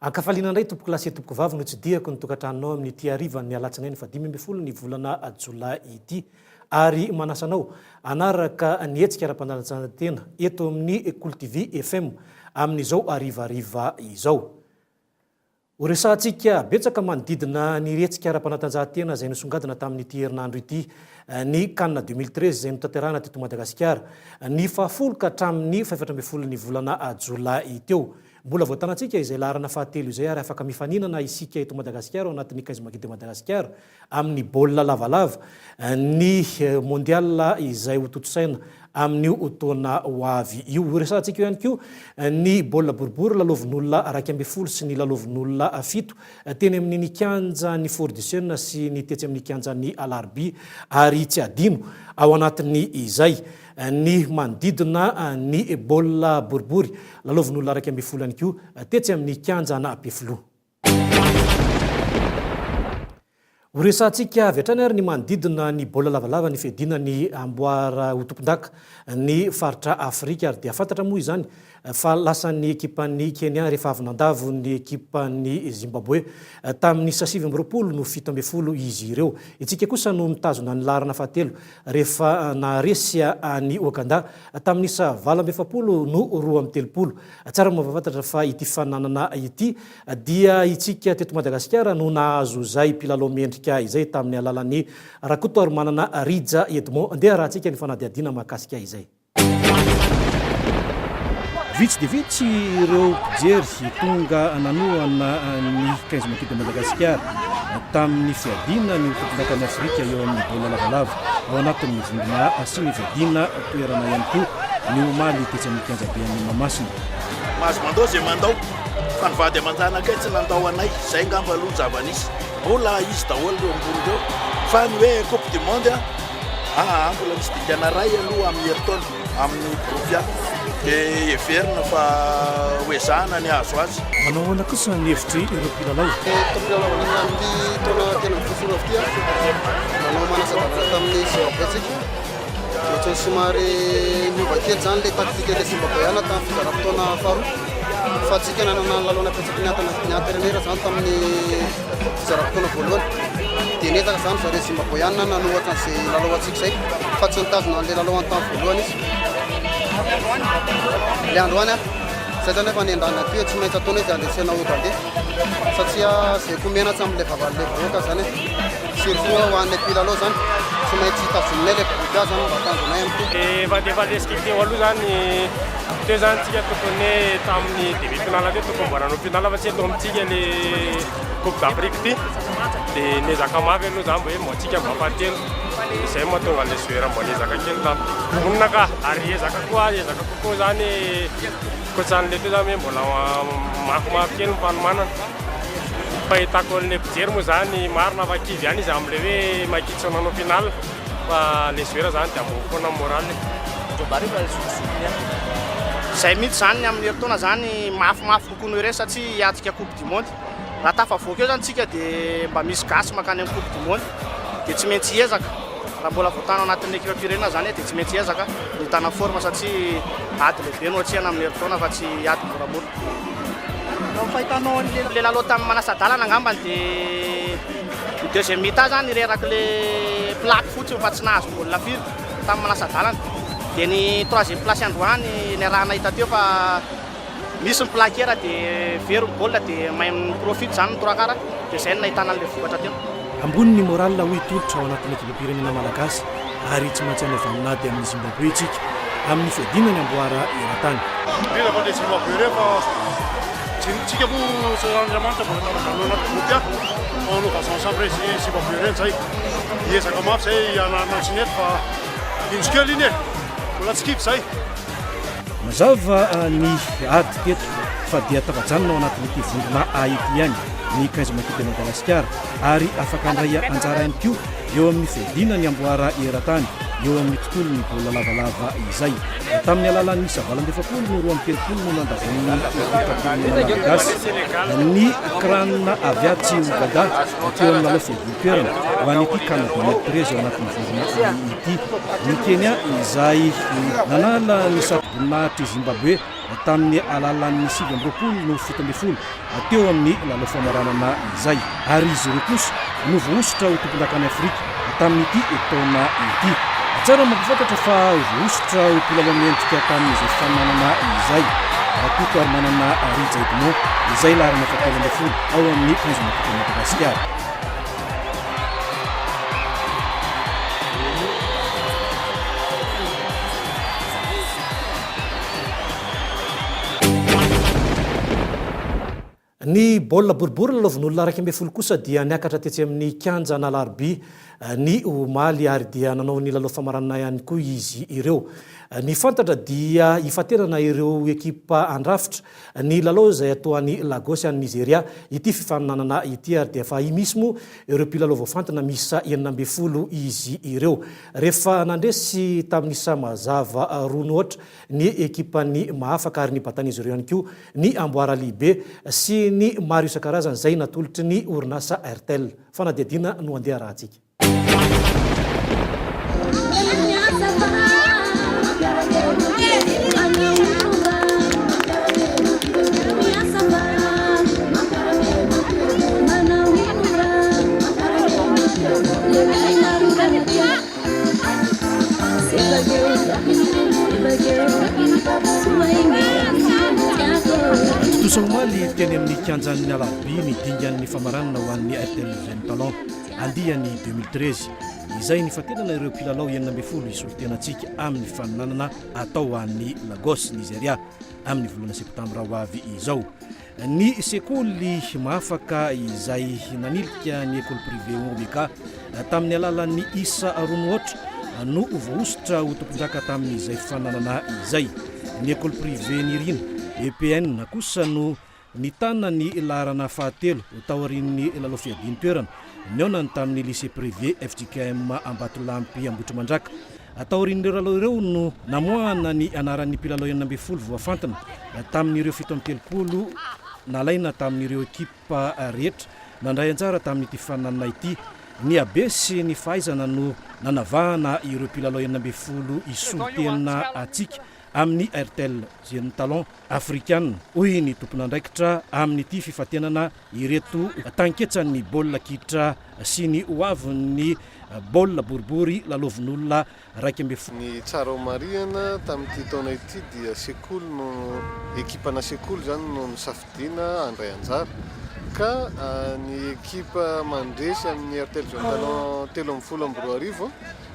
Ankafaliana ndray tompoko lasy tompoko vavy no tsy diako ny tokantranonao amin'ny ty arivany alatsinainy fa 10 ny volana Jolay ity ary manasanao anaraka ny hetsika ara-pandalantsana tena eto amin'ny Kultiv FM amin'izao arivariva izao. Horesantsika betsaka manodidina ny hetsika ara-panatanjahantena izay nisongadina tamin'ity herinandro ity ny CAN 2013 izay notanterahana teto Madagasikara ny fahafolo ka hatramin'ny 17 ny volana Jolay teo. Mbola voatanantsika izay laharana fahatelo izay ary afaka mifaninana isika eto Madagasikara ao anatin'ny 15 magide Madagasikara amin'ny baolina lavalava ny mondial izay hototsaina amin'io taona ho avy io. Resantsika io ihany koa ny baolina boribory lalovin'olona 12 sy ny lalovin'olona 7 teny amin'ny kianja ny Fort du Sud sy ny tetsy amin'ny kianja ny Alarbi ary tsy adino ao anatin'ny izay ny manodidina ny baolina boribory lalovin'olona 12 ihany koa tetsy amin'ny kianja na Befilo. Horesantsika avy hatrany ary ny manodidina ny baolina lavalava ny fedina ny amboara ho tompon-daka ny faritra Afrika ary dia fantatra moa izany fa lasan'ny ekipan'ny Kenya rehefa avy nandavo ny ekipan'ny Zimbabwe tamin'ny 7 no 17 izy ireo. Itsika kosa no mitazona ny laharana fahatelo rehefa naresy ny Okanda tamin'ny 27 no 23. Tsara mampafantatra fa ity fananana ity dia itsika teto Madagasikara no nahazo zay mpilalao mendrika izay tamin'ny alalan'ny Rakoto ary manana Rija Edmond andeha rahantsika ny fanadiadina mahakasika izay. Vitsy dia vitsy ireo mpijery tonga nanoana ny 15 magide Madagasikara tamin'ny fiadina ny tompon-dakan'ny Afrika eo amin'ny baolina lavalava ao anatin'ny vondrona sy ny fiadina toerana ihany koa ny omaly tetsy amin'ny kianja be amin'ny Mahamasina. Mahazo mandao zay mandao fa ny vady aman-janakay tsy nandao anay zay ngamba aloha zava-nisy mbola izy daholo eo ambony reo fa ny hoe Coupe du Monde mbola misy dingana ray aloha amin'ny herintaona amin'ny Provia dia heverina fa hoezahana ny azo azy. Manao ahoana kosa ny hevitry ireo mpilalao? Mpilalao amin'ity taona tena fofona ity manao manasa-dalana tamin'ny Zimbabwe ohatrany somary miova kely zany le taktika le Zimbabweana tamin'ny fizaram-potoana faharoa fa tsika nanana ny lalao napetsaka nianterenera zany tamin'ny fizaram-potoana voalohany dia netaka zany zareo Zimbabweana nanohatra an'izay lalao antsika izay fa tsy nitazona an'ilay lalao an-tany voalohany izy. Le androany zay zany efa niandrana aty tsy maintsy ataona izy alesena odandeha satria zay komenatsy amin'ilay vavalin'ilay vahoaka zany surtout ho an'ilay mpilalao zany tsy maintsy tazononay ilay groupe zany mba tanjonay ihany koa. Efa defa lesika teo aloha zany teo zany tsika tokony tamin'ny début finale teo tokony mboarano finale fa tsy eto amintsika le Coupe d'Afrique ity dia niezaka mafy aloha zany mba hoe moatsika mba fahatelo izay mahatonga le joueur mba niezaka kely tamin'ny monina ka ary ezaka kokoa zany koatsan'le teo zany hoe mbola mafimafy kely mifanomanana fa hitako le mpijery moa zany marina fa kivy ihany izy amin'le hoe makitsy nanao finale fa le joueur zany dia ambony foana moral Zay mihitsy zany amin'ny herintaona zany mafimafy kokoa noho ireny satria hiatsika Coupe du Monde raha tafavoaka eo zany tsika dia mba misy gasy makany amin'ny Coupe du Monde dia tsy maintsy hiezaka raha mbola voatana anatin'ny ekipam-pirenena zany dia tsy maintsy hiezaka mitana forma satria ady lehibe no atsiana amin'ny herintaona fa tsy ady moramora. Fahitanao le lalao tamin'ny manasa-dalana angambany dia ny deuxième mi-temps zany reraka le plaque fotsiny fa tsy nahazo baolina firy tamin'ny manasa-dalana dia ny troisième place androany ny raha nahita teo fa misy ny plaquera dia very ny baolina dia mahay miprofite zany ny trois quart dia izay no nahitana an'ilay vokatra teo. Ambony ny moral hoe tolotra ao anatin'ny ekipam-pirenena malagasy ary tsy maintsy any vaninady amin'ny Zimbabwe tsika amin'ny fiadina ny amboara eran-tany. Indrindra fa le Zimbabwe rehefa tsika moa Andriamanitra mbola tanazanao anaty groupe anaovazao ensemble Zimbabwe reny zay hiezaka mafy zay anarina tsy nety fa indro kely iny mbola tsy kivy zay. Mazava ny ady teto fa dia tavajanona ao anatin'ity vorona Haïti ihany ny 15 maikity Madagasikara ary afaka andray anjara ihany koa eo amin'ny fiadiana ny amboara eran-tany eo amin'ny tontolo ny baolina lavalava izay tamin'ny alalan'ny savalambefapolo no 20 no nandavon'ny Malagasy ny kranina avy aty Uganda teo amin'ny lalao fiadiam-toerana ho an'ity CAN 2013 ao anatin'ny vorona ity ny Kenya izay nanala ny saboninahitry Zimbabwe tamin'ny alalan'ny 7 no 17 teo amin'ny lalao famaranana izay ary izy ireo kosa no voaositra ho tompon-dakany Afrika tamin'ity taona ity tsara mampafantatra fa voaositra ho mpilalao miendrika tamin'izay fananana izay rakoto ary manana Rija Edmond izay laharana fatelo ambin'ny folo ao amin'ny 15 maikity Madagasikara. Ny baolina boribory lalaovin'olona 12 kosa dia niakatra tetsy amin'ny kianja n'Alarby ny omaly ary dia nanao ny lalao famaranana ihany koa izy ireo. Ny fantatra dia ifaterana ireo ekipa andrafitra ny lalao izay atao any Lagos any Nigeria ity fifaninanana ity ary dia fa misy moa ireo mpilalao voafantina misa 12 izy ireo. Rehefa nandresy tamin'isa mazava roa ohatra ny ekipa ny Mahafaka ary ny Batanizy ireo ihany koa ny Amboara Libe sy ny maro isan-karazany izay natolotry ny orinasa Airtel. Fanadihadiana no andeha rahantsika. Tosomaly teny amin'ny kianjan'ny Alarby ny dingan'ny famaranana ho an'ny Airtel Jeune Talent andiany 2013 izay nifatenana ireo mpilalao 12 isolitenantsika amin'ny faninanana atao an'ny Lagos Nigeria amin'ny volana septambra ho avy izao. Ny sekoly Mahafaka izay nanilika ny école privée Omeka tamin'ny alalan'ny isa roa ohatra no voaositra ho tomponjaka tamin'izay fananana izay. Ny école privée Nirina EPN kosa no nitana ny laharana fahatelo taorian'ny lalao fiadiam-toerana neonany tamin'ny lycée privé FJKM Ambatolampy Ambotry Mandraka. Taorian'ireo lalao ireo no namoahana ny anaran'ny mpilalao 12 voafantina tamin'ireo 17 nalaina tamin'ireo ekipa rehetra nandray anjara tamin'ity fananana ity. Ny abesy ny fahaizana no nanavahana ireo mpilalao 12 isolitena atsika amin'ny Airtel Jeune Talent africaine hoy ny tompon'andraikitra amin'ity fifatenana ireto tanketsan'ny baolina kitra sy ny hoavin'ny baolina boribory lalaovin'olona 12. Ny tsara omariana tamin'ity taona ity dia sekoly no ekipana sekoly zany no misafidiana andray anjara ka ny ekipa mandresy amin'ny Airtel Jeune Talent 13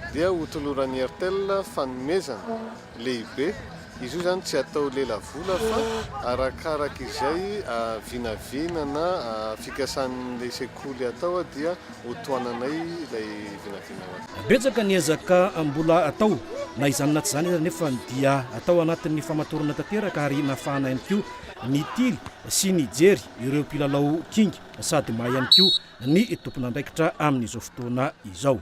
dia hotoloran'ny Airtel fanomezana lehibe. Izy io zany tsy atao lelavola fa arakaraka izay vinavinana fikasan'ilay sekoly atao dia hotoananay ilay vinavinana. Betsaka ny ezaka mbola atao na izany naty izany nefa dia atao anatin'ny famatorana tanteraka ary nafahana ihany koa ny tily sy ny jery ireo mpilalao king sady mahay ihany koa ny tompon'andraikitra amin'izao fotoana izao.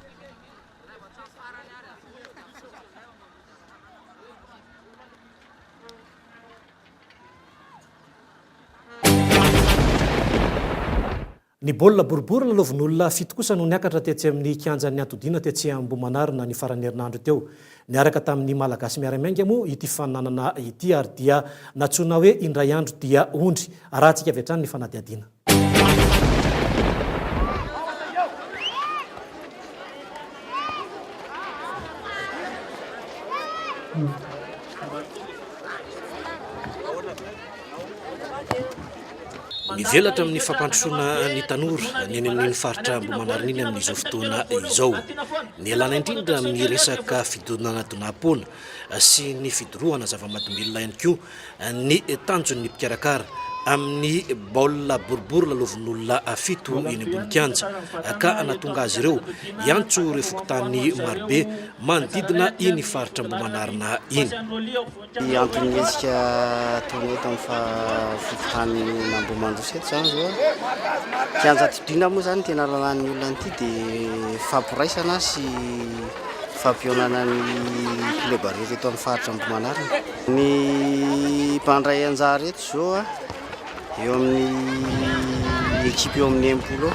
Ny baolina boribory lalaovin'olona 7 kosa no niakatra tetsy amin'ny kianjan'ny Antodiana tetsy Ambohimanarina ny farany herinandro teo. Niaraka tamin'ny Malagasy miara-miainga moa ity fananana ity ary dia natsoina hoe indray andro dia ondry. Rahantsika avy hatrany ny fanadihadiana. Mivelatra amin'ny fampandrosoana ny tanora ny amin'ny faritra Ambohimanarina iny amin'izao fotoana izao. Ny alana indrindra amin'ny resaka fidonana donam-poana sy ny fidorohana zava-mahadomelona ihany koa ny tanjon'ny mpikarakara amin'ny baolina boribory lalovin'olona fito eny ambony kianja ka natonga azy ireo iantso ireo fokontany marobe manodidina iny faritra Ambohimanarina iny. Antony etsika tony eto amin'ny fokontany Ambohimandrosa eto zany zao kianja tidina moa zany tena lalàn'ny olona an'ity dia fampiraisana sy fampionana ny club rehetra eto amin'ny faritra Ambohimanarina. Ny mpandray anjara eto zao eo amin'ny ekipa eo amin'ny 10.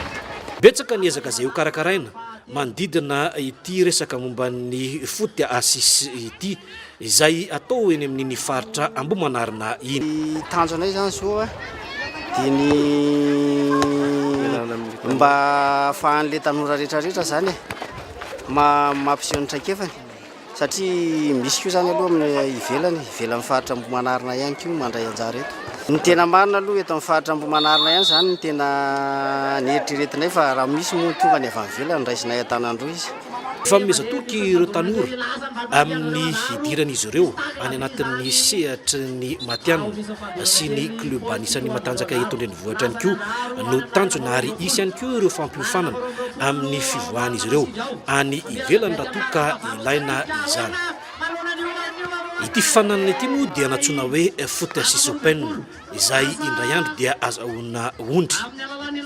Betsaka ny ezaka izay ho karakaraina manodidina ity resaka momban'ny foot assist ity izay atao eny amin'ny faritra Ambohimanarina iny. Ny tanjonay zany zao dia ny mba ahafahan'le tanora rehetrarehetra zany mampiseho ny traikefany satria misy koa zany aloha amin'ny ivelan'ny faritra Ambohimanarina ihany koa mandray anjara eto. Ny tena marina aloha eto amin'ny faritra Ambohimanarina ihany zany ny tena nieritreretinay fa raha misy moa tonga ny avy any ivelany raisinay an-tanandroa izy. Fanomezatoky ireo tanora amin'ny idiran'izy ireo any anatin'ny sehatry ny matianina sy ny club anisan'ny matanjaka eto an-drenivohitra ihany koa no tanjona ary isy ihany koa ireo fampiofanana amin'ny fivoahan'izy ireo any ivelany raha toa ka ilaina izany. Ity fifananana ity moa dia natsoina hoe foot assist open izay indray andro dia azahoana ondry.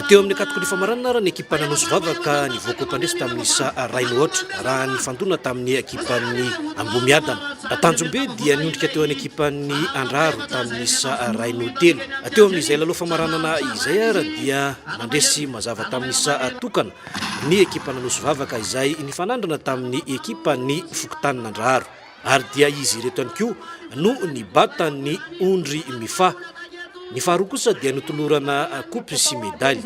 Teo amin'ny kategoria famaranana raha ny ekipa Nanosy Vavaka nivoaka mpandresy tamin'ny isa rainy ohatra raha ny fandona tamin'ny ekipan'ny Ambomiadana. Tanjombe dia niondrika teo amin'ny ekipan'ny Andraro tamin'ny isa rainy telo. Teo amin'izay lalao famaranana izay ara dia nandresy mazava tamin'ny isa tokana ny ekipa Nanosy Vavaka izay nifanandrana tamin'ny ekipan'ny Fokontany Andraro. Ary dia izy ireto ihany koa no nibata ny ondry mifa. Ny faharoa kosa dia notolorana kopy sy medaly.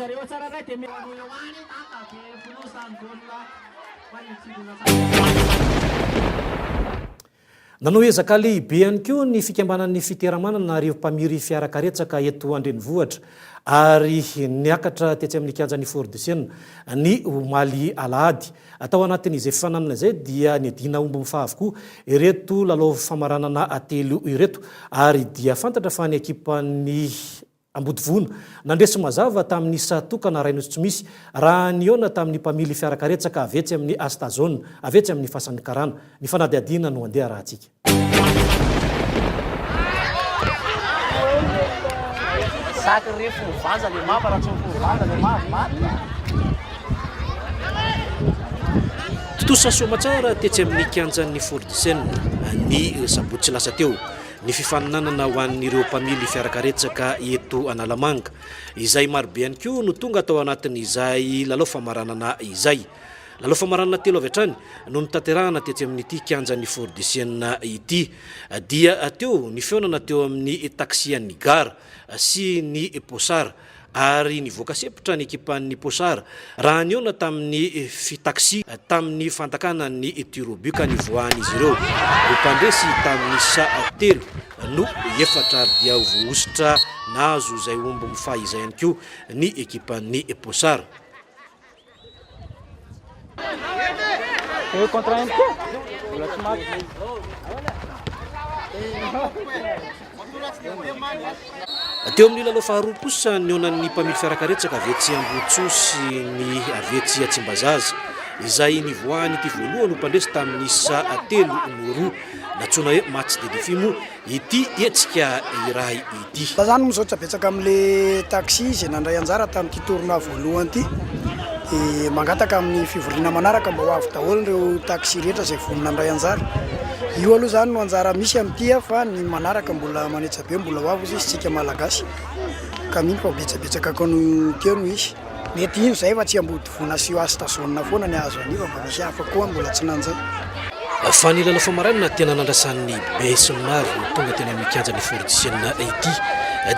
Nanao ezaka lehibe ihany koa ny fikambanan'ny fiteramanana rehefa mpamiry fiarakaretsaka eto an-drenivohitra ary niakatra tetsy amin'ny kianjan'ny Fort-de-Sienne ny omaly alahady. Atao anatin'izay fifananana izay dia niadina omby mifa avokoa ireto lalao famaranana telo ireto ary dia fantatra fa ny ekipan'ny Ambodivona nandresy mazava tamin'ny isa tokana rainy tsy misy raha niona tamin'ny mpamily fiarakaretsaka avetsy amin'ny Astazone avetsy amin'ny Fasan'ny Karana. Ny fanadihadiana no andeha raha antsika. Totosa somatsara tetsy amin'ny kianjan'ny Fort-de-Sienne ny sabotsy lasa teo ny fifaninanana ho an'ireo mpamily fiarakaretsaka eto Analamanga izay marobe ihany koa no tonga atao anatin'izay lalao famaranana izay. Lalao famaranana telo avy hatrany no nitanterahana tetsy amin'ity kianjan'ny Fort-de-Sienne ity dia teo ny fionana teo amin'ny taksian'ny gara sy ny posara ary nivoaka sepotra ny ekipan'ny posara raha niona tamin'ny fitaksi tamin'ny fantakana ny tirobika nivoahan'izy ireo mpandresy tamin'ny isa telo no efatra ary dia voositra nazo izay omby mifa izay ihany koa ny ekipan'ny posara. Teo amin'ny lalao faharoa kosa nionan'ny mpamily fiarakaretsaka avetsy Ambotso sy ny avetsy Tsimbazaza izay nivoahany ity voalohany mpandresy tamin'ny isa telo no roa natsoina hoe match de défi moa ity etsika iray ity. Zany misaotra betsaka amin'le taxi izay nandray anjara tamin'ity tourna voalohany ity mangataka amin'ny fivoriana manaraka mba ho avy daholo ireo taxi rehetra izay vonona nandray anjara. Io aloha zany no anjara misy amin'ity fa ny manaraka mbola manetsa be mbola ho avy izy tsika malagasy ka mino fa betsabetsaka keo no izy. Mety ino izay fa tsy Ambodivona sy Astazone foana ny azo anio mba misy hafa koa mbola tsy nanjay. Fa ny lalao famaranana tena nandrasan'ny Besinimaro tonga teny amin'ny kianjan'ny Fort-de-Sienne ity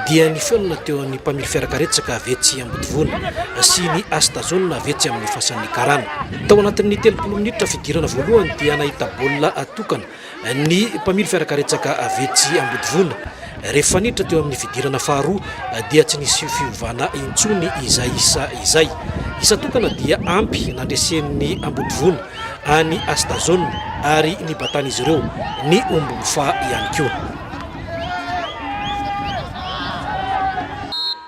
dia ny fionana teo amin'ny mpamily fiarakaretsaka avetsy Ambodivona sy ny Astazone avetsy amin'ny Fasan'ny Karana. Tao anatin'ny 30 minitra fidirana voalohany dia nahita baolina tokana ny mpamily fiarakaretsaka avetsy Ambodivona. Rehefa niditra teo amin'ny fidirana faharoa dia tsy nisy fiovana intsony izay. Isa tokana dia ampy nandresen'ny Ambodivona any Astazone ary nibatan'izy ireo ny omby mifa ihany koa.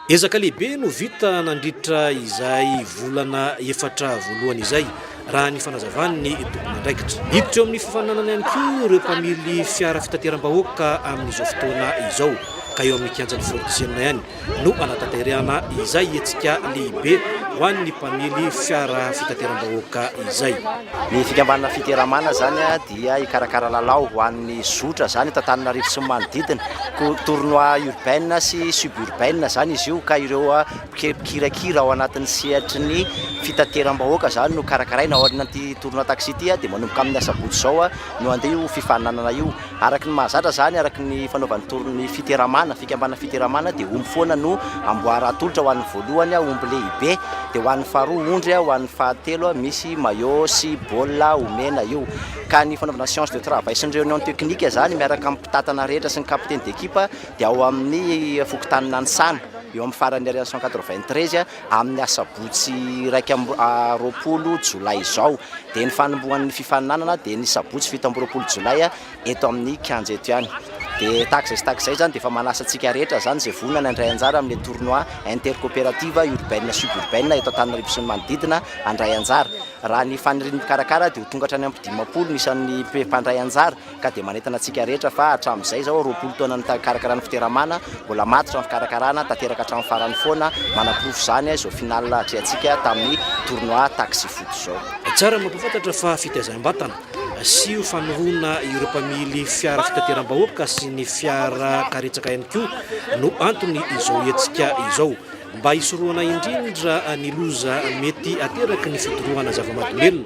ezaka lehibe no vita nandritra izay volana efatra voalohany izay raha ny fanazavany ny tompona andraikitra hiditra eo amin'ny fifananana ihany koa ireo mpamily fiara fitateram-bahoaka amin'izao fotoana izao ka eo amin'ny kianjan'ny fortisenina ihany no anatanterahana izay hetsika lehibe ho an'ny mpamily fiara fitateram-bahoaka izay. Ny fikambanana fiteramana zany dia ikarakara lalao ho an'ny zotra zany Antananarivo sy manodidina tournoi urbaine sy suburbaine zany izy io ka ireo mpikirakira ao anatin'ny sehatry ny fitateram-bahoaka zany no karakaraina ao anaty tournoi taxi ty dia manomboka amin'ny asabotsy zao no andeha io fifananana io araky ny mahazatra zany araky ny fanaovan'ny tournoi fiteramana fikambanana fiteramana dia omby foana no amboara atolotra ho an'ny voalohany omby lehibe dia ho an'ny faharoa ondry ho an'ny fahatelo misy maillot sy baolina omena io ka ny fanaovana séance de travail sy ny réunion technique zany miaraka amin'ny mpitatana rehetra sy ny capitaine d'équipe dia ao amin'ny fokotanina ny sana eo amin'ny farany 193 amin'ny asabotsy raiky roapolo jolay izao dia ny fanombohan'ny fifaninanana dia ny sabotsy fito amby roapolo jolay eto amin'ny kianja eto ihany dia takzay zany dia efa manasa antsika rehetra zany izay vonana andray anjara amin'ny tournoi intercoopérative urbaine suburbaine eto Antananarivo sy ny manodidina andray anjara raha ny fanirian'ny mikarakara dia ho tonga hatrany amin'ny 10 nisan'ny mpandray anjara ka dia manentana antsika rehetra fa hatramin'izay zao roapolo taona ny karakarana fiteramana mbola matotra amin'ny fikarakarana tanteraka hatramin'ny farany foana manaprofo zany izao final atrehantsika tamin'ny tournoi taxi foot zao. Tsara mampafantatra fa fitaizam-batana sy fanohona ireo mpamily fiara fitateram-bahoaka sy ny fiara karetsaka ihany koa no antony izao hetsika izao mba hisoroana indrindra ny loza mety ateraky ny fidorohana zava-mahadomelona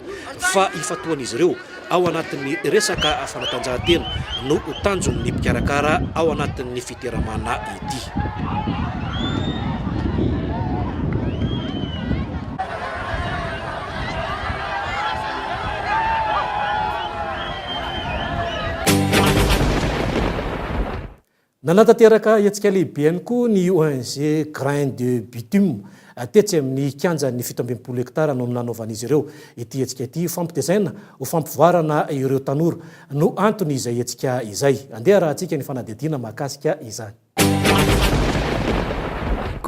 fa ifatoan'izy ireo ao anatin'ny resaka fanatanjahantena no tanjon'ny mpikarakara ao anatin'ny fiteramana ity. Nanatanteraka hetsika lehibe ihany koa ny ONG Grain de Bitume tetsy amin'ny kianjan'ny 17 hektara no nanaovan'izy ireo ity hetsika ity fampitezaina ho fampivoarana ireo tanora no antony izay hetsika izay andeha raha antsika ny fanadihadiana mahakasika izany.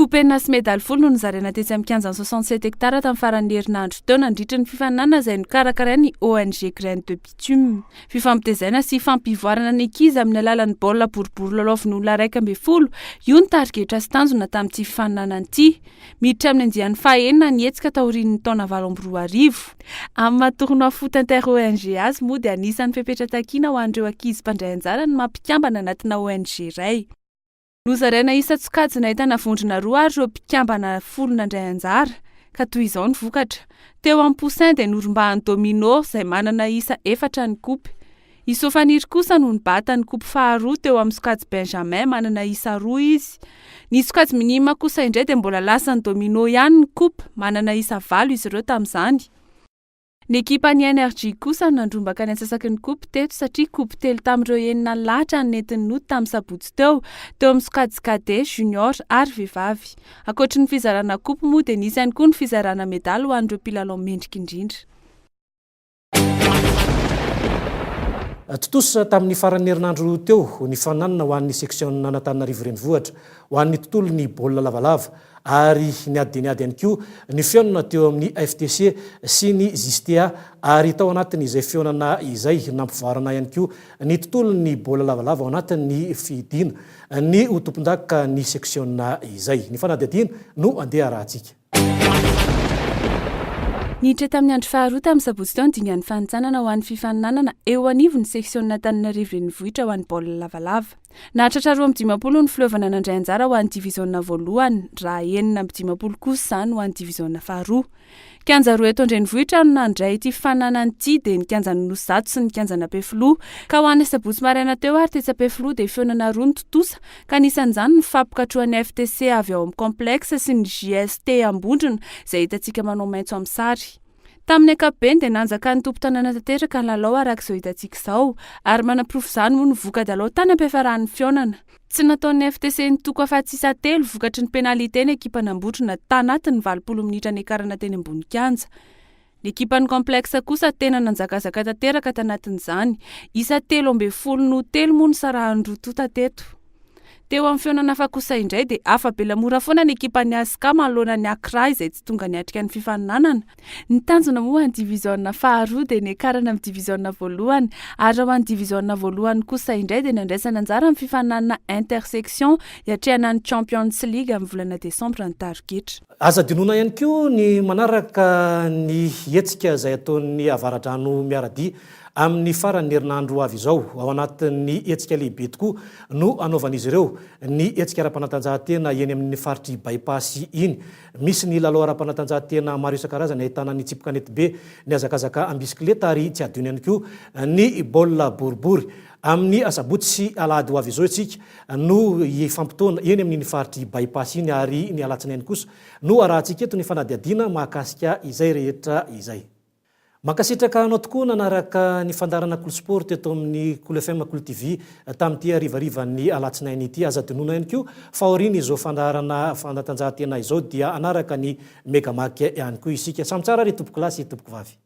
Coupenina sy médaille folo no nizaraina tetsy amin'ny kianjan'ny 67 hektara tamin'ny faran'ny herinandro teo nandritra ny fifaninana izay nokarakarain'ny ONG Grain de Bitume. Fifampitezaina sy fampivoarana ny ankizy amin'ny alalan'ny baolina boribory lalaovin'olona 1 io ny tarigetra sy tanjona tamin'ity fifaninana ity. Miditra amin'ny andian'ny fahaenina ny hetsika taorian'ny taona 2024. Amin'ny tournoi foot inter ONG azy moa dia anisan'ny fepetra takiana ho an'ireo ankizy mpandray anjara ny mampikambana anatina ONG iray. Nozaraina isa tsokajy nahitana vondrona 2 ary ireo mpikambana folo nandray anjara ka toy izao ny vokatra. Teo amin'ny Poussin dia norom-bahan'ny Domino izay manana isa 4 ny kopy. I Sofaniry kosa no nibata ny kopy faharoa teo amin'ny sokajy Benjamin manana isa 2 izy. Ny sokajy Minima kosa indray dia mbola lasa ny Domino ihany ny kopy manana isa 4 izy ireo tamin'izany. Ny ekipa ny Energy kosa nandrombaka ny antsasaky ny kopy teto satria kopy telo tamin'ireo enina lahatra ny nentin'ny noty tamin'ny sabotsy teo amin'ny sokajy cadet, junior ary vehivavy. Ankoatry ny fizarana kopy moa dia nisy ihany koa ny fizarana medaly ho an'ireo mpilalao mendrika indrindra. Totosa tamin'ny faran'ny herinandro teo ny fananana ho an'ny section Antananarivo renivohitra ho an'ny tontolon'ny baolina lavalava ary ny ady ihany koa ny fihaonana teo amin'ny FTC sy ny JSTA ary tao anatin' izay fihaonana izay nampivarana ihany koa ny tontolon'ny baolina lavalava ao anatin'ny fidina ny ho tompon-daka ny section izay ny fanadihadiana no andeha rahantsika. Niditra tamin'ny andro faharoa tamin'ny sabotsy teo ny dingan'ny fanintsanana ho an'ny fifaninanana eo anivon'ny section Antananarivo renivohitra ho an'ny baolina lavalava. Nahatratra 12 ny filovana nandray anjara ho an'ny diviziona voalohany raha 9 kosa izany ho an'ny diviziona faharoa. Kianja roa eto an-drenivohitra no nandray ity fifaninanana ity dia ny kianjan'ny Nozato sy ny kianjana Ampefiloha ka ho an'ny sabotsy maraina teo ary tetsy Ampefiloha dia fihaonana 2 ny totosa ka anisan'izany ny fampikatroan'ny FTC avy ao amin'ny complexe sy ny JST Ambondrona izay hitantsika manao maitso amin'ny sary. Tamin'ny ankapobeny dia nanjaka ny tompo-tanàna tanteraka ny lalao arak'izao hitantsika izao ary manaprofo izany moa ny vokady lalao tany am-piafarahan'ny fihaonana. Tsy nataon'ny FTC ny toko afa-tsisa telo vokatry ny penalité ny ekipa Ambondrona tanatiny 20 minitra ny ekarana teny ambony kianja. Ny ekipa ny complexe kosa tena nanjakazaka tanteraka tanatin'izany. Isa 13 no telo moa ny sarahan'ny roa tateto. teo amin'ny feonana fa kosa indray dia afa-bela mora foana ny ekipa ny Aska manoloana ny Accra izay tsy tonga niatrika ny fifaninanana. Ny tanjona moa ny diviziona faharoa dia niakarana amin'ny diviziona voalohany ary ao amin'ny diviziona voalohany kosa indray dia nandraisana anjara amin'ny fifaninanana intersection hiatrehana ny Champions League amin'ny volana Desambra ny tarigetra. Aza dinona ihany koa ny manaraka ny hetsika izay ataon'ny avaradrano miaradi amin'ny farany herinandro avy izao ao anatin'ny hetsika lehibe tokoa no anaovan'izy ireo ny hetsika ara-panatanjahantena eny amin'ny faritry bypass iny. Misy ny lalao ara-panatanjahantena maro isan-karazany ahitana ny tsipy kanety be, ny azakazaka ambisikileta ary tsy adino ihany koa ny baolina boribory. Amin'ny asabotsy sy alahady ho avy izao isika no hifampitoana eny amin'ny faritry bypass iny ary ny alatsinainy kosa no arahantsika eto ny fanadihadiana mahakasika izay rehetra izay. Mankasitraka anao tokoa nanaraka ny fandarana Cool Sport teto amin'ny Cool FM Cool TV tamin'ity harivarivan'ny alatsinainy ity. Aza dinona ihany koa fa aoriana izao fandarana fanatanjahantena izao dia anaraka ny Megamaky ihany koa isika. Samy tsara ry tompoko lasy tompoko vavy.